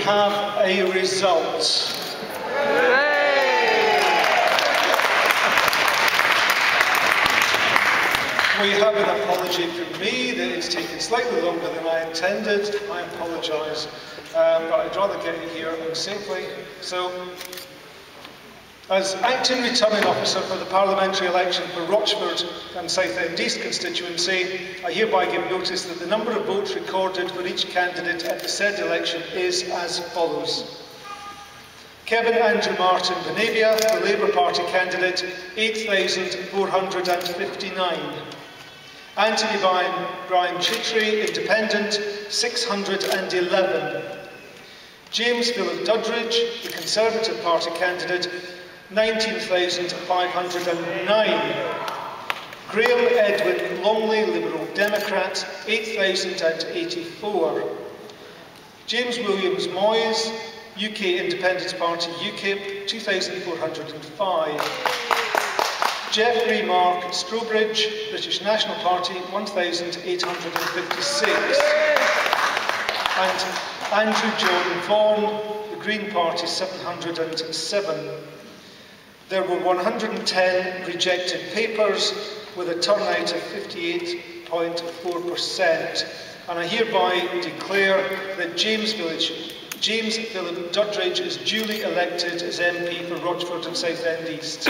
have a result. We have an apology from me that it's taken slightly longer than I intended. I apologise, but I'd rather get it here safely. So, as Acting Returning Officer for the Parliamentary election for Rochford and Southend East constituency, I hereby give notice that the number of votes recorded for each candidate at the said election is as follows. Kevin Andrew Martin Benavia, the Labour Party candidate, 8,459. Anthony Brian Chitry, Independent, 611. James Philip Duddridge, the Conservative Party candidate, 19,509. Graham Edwin Longley, Liberal Democrat, 8,084. James Williams Moyes, UK Independence Party UKIP, 2,405. Jeffrey Mark Strobridge, British National Party, 1,856. And Andrew John Vaughan, the Green Party, 707. There were 110 rejected papers with a turnout of 58.4%. And I hereby declare that James Philip Duddridge is duly elected as MP for Rochford and Southend East.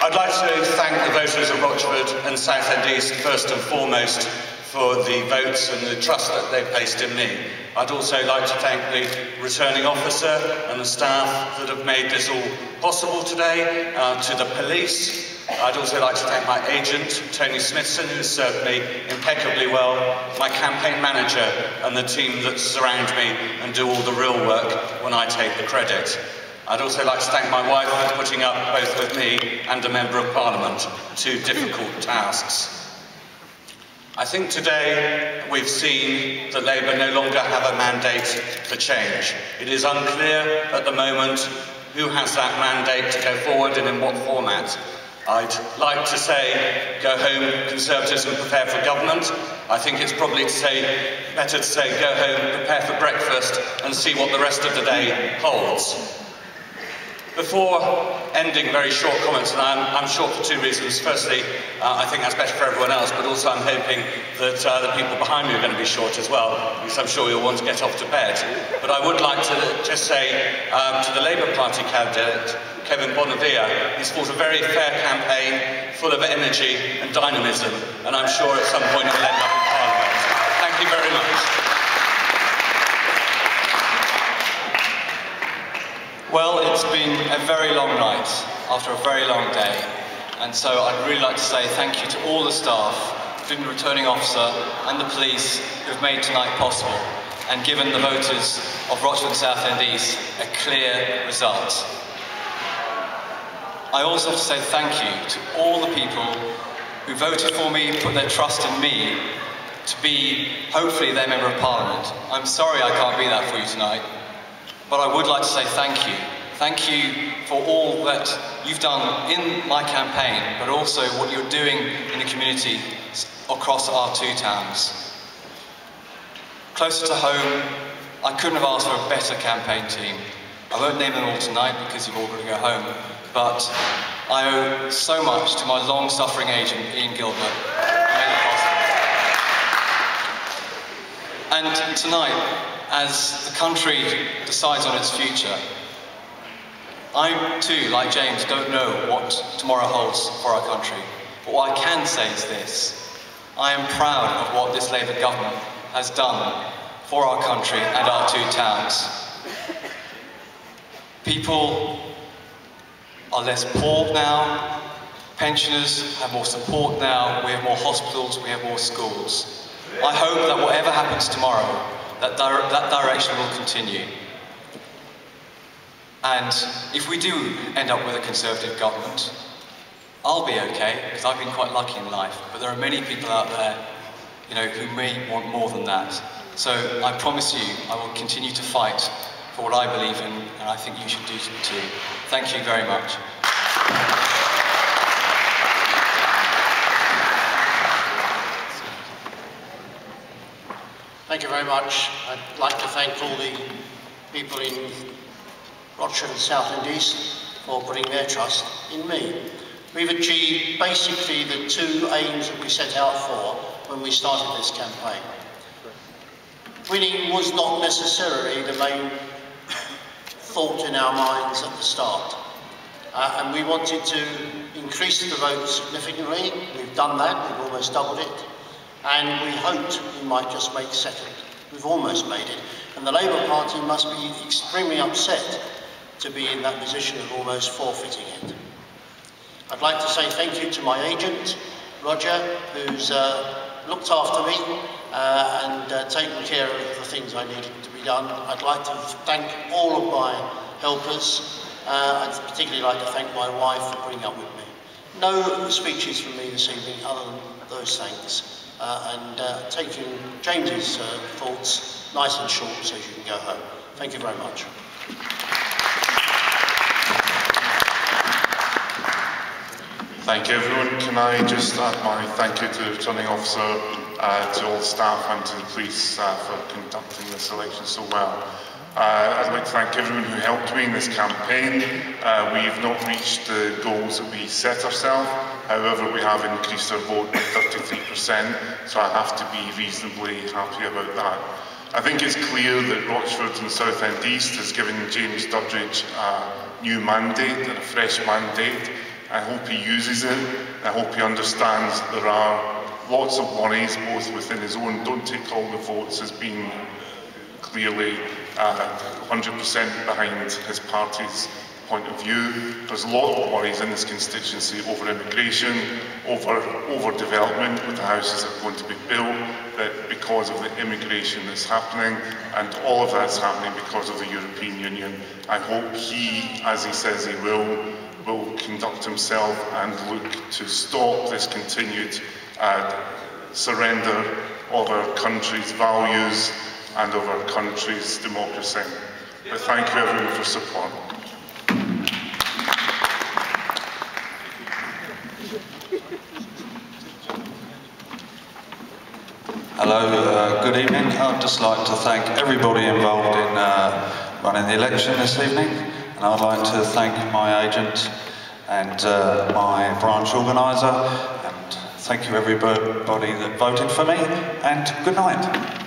I'd like to thank the voters of Rochford and Southend East first and foremost for the votes and the trust that they placed in me. I'd also like to thank the returning officer and the staff that have made this all possible today, to the police. I'd also like to thank my agent, Tony Smithson, who served me impeccably well, my campaign manager and the team that surround me and do all the real work when I take the credit. I'd also like to thank my wife for putting up both with me and a Member of Parliament, two difficult tasks. I think today we've seen that Labour no longer have a mandate for change. It is unclear at the moment who has that mandate to go forward and in what format. I'd like to say, go home, Conservatives, and prepare for government. I think it's probably better to say, go home, prepare for breakfast, and see what the rest of the day holds. Before ending very short comments, and I'm short for two reasons. Firstly, I think that's better for everyone else, but also I'm hoping that the people behind me are going to be short as well, because I'm sure you'll want to get off to bed. But I would like to just say to the Labour Party candidate, Kevin Bonavia, he's fought a very fair campaign, full of energy and dynamism, and I'm sure at some point he'll end up in Parliament. Thank you very much. Well, it's been a very long night, after a very long day, and so I'd really like to say thank you to all the staff, including the returning officer and the police who have made tonight possible and given the voters of Rochford and Southend East a clear result. I also have to say thank you to all the people who voted for me, put their trust in me to be, hopefully, their Member of Parliament. I'm sorry I can't be that for you tonight. But I would like to say thank you. Thank you for all that you've done in my campaign, but also what you're doing in the community across our two towns. Closer to home, I couldn't have asked for a better campaign team. I won't name them all tonight because you've all got to go home, but I owe so much to my long-suffering agent, Ian Gilbert, who made it possible. And tonight, as the country decides on its future, I too, like James, don't know what tomorrow holds for our country. But what I can say is this: I am proud of what this Labour government has done for our country and our two towns. People are less poor now, pensioners have more support now, we have more hospitals, we have more schools. I hope that whatever happens tomorrow, that direction will continue. And if we do end up with a Conservative government, I'll be okay, because I've been quite lucky in life, but there are many people out there, who may want more than that. So I promise you, I will continue to fight for what I believe in, and I think you should do too. Thank you very much. Thank you very much. I'd like to thank all the people in Rochford and Southend East for putting their trust in me. We've achieved basically the two aims that we set out for when we started this campaign. Winning was not necessarily the main thought in our minds at the start. And we wanted to increase the vote significantly. We've done that, we've almost doubled it. And we hoped we might just make second. We've almost made it. And the Labour Party must be extremely upset to be in that position of almost forfeiting it. I'd like to say thank you to my agent, Roger, who's looked after me and taken care of the things I needed to be done. I'd like to thank all of my helpers. I'd particularly like to thank my wife for putting up with me. No speeches from me this evening other than those thanks. And taking James's thoughts nice and short so you can go home. Thank you very much. Thank you, everyone. Can I just add my thank you to the returning officer, to all the staff and to the police for conducting this election so well. I'd like to thank everyone who helped me in this campaign. We've not reached the goals that we set ourselves. However, we have increased our vote by 33%, so I have to be reasonably happy about that. I think it's clear that Rochford and Southend East has given James Duddridge a new mandate and a fresh mandate. I hope he uses it. I hope he understands that there are lots of worries, both within his own Don't Take All the Votes as being clearly 100% behind his party's point of view. There's a lot of worries in this constituency over immigration, over development with the houses that are going to be built, that because of the immigration that's happening, and all of that's happening because of the European Union. I hope he, as he says he will conduct himself and look to stop this continued surrender of our country's values and of our country's democracy. But thank you everyone for support. Hello, good evening. I'd just like to thank everybody involved in running the election this evening, and I'd like to thank my agent and my branch organiser, and thank you everybody that voted for me, and good night.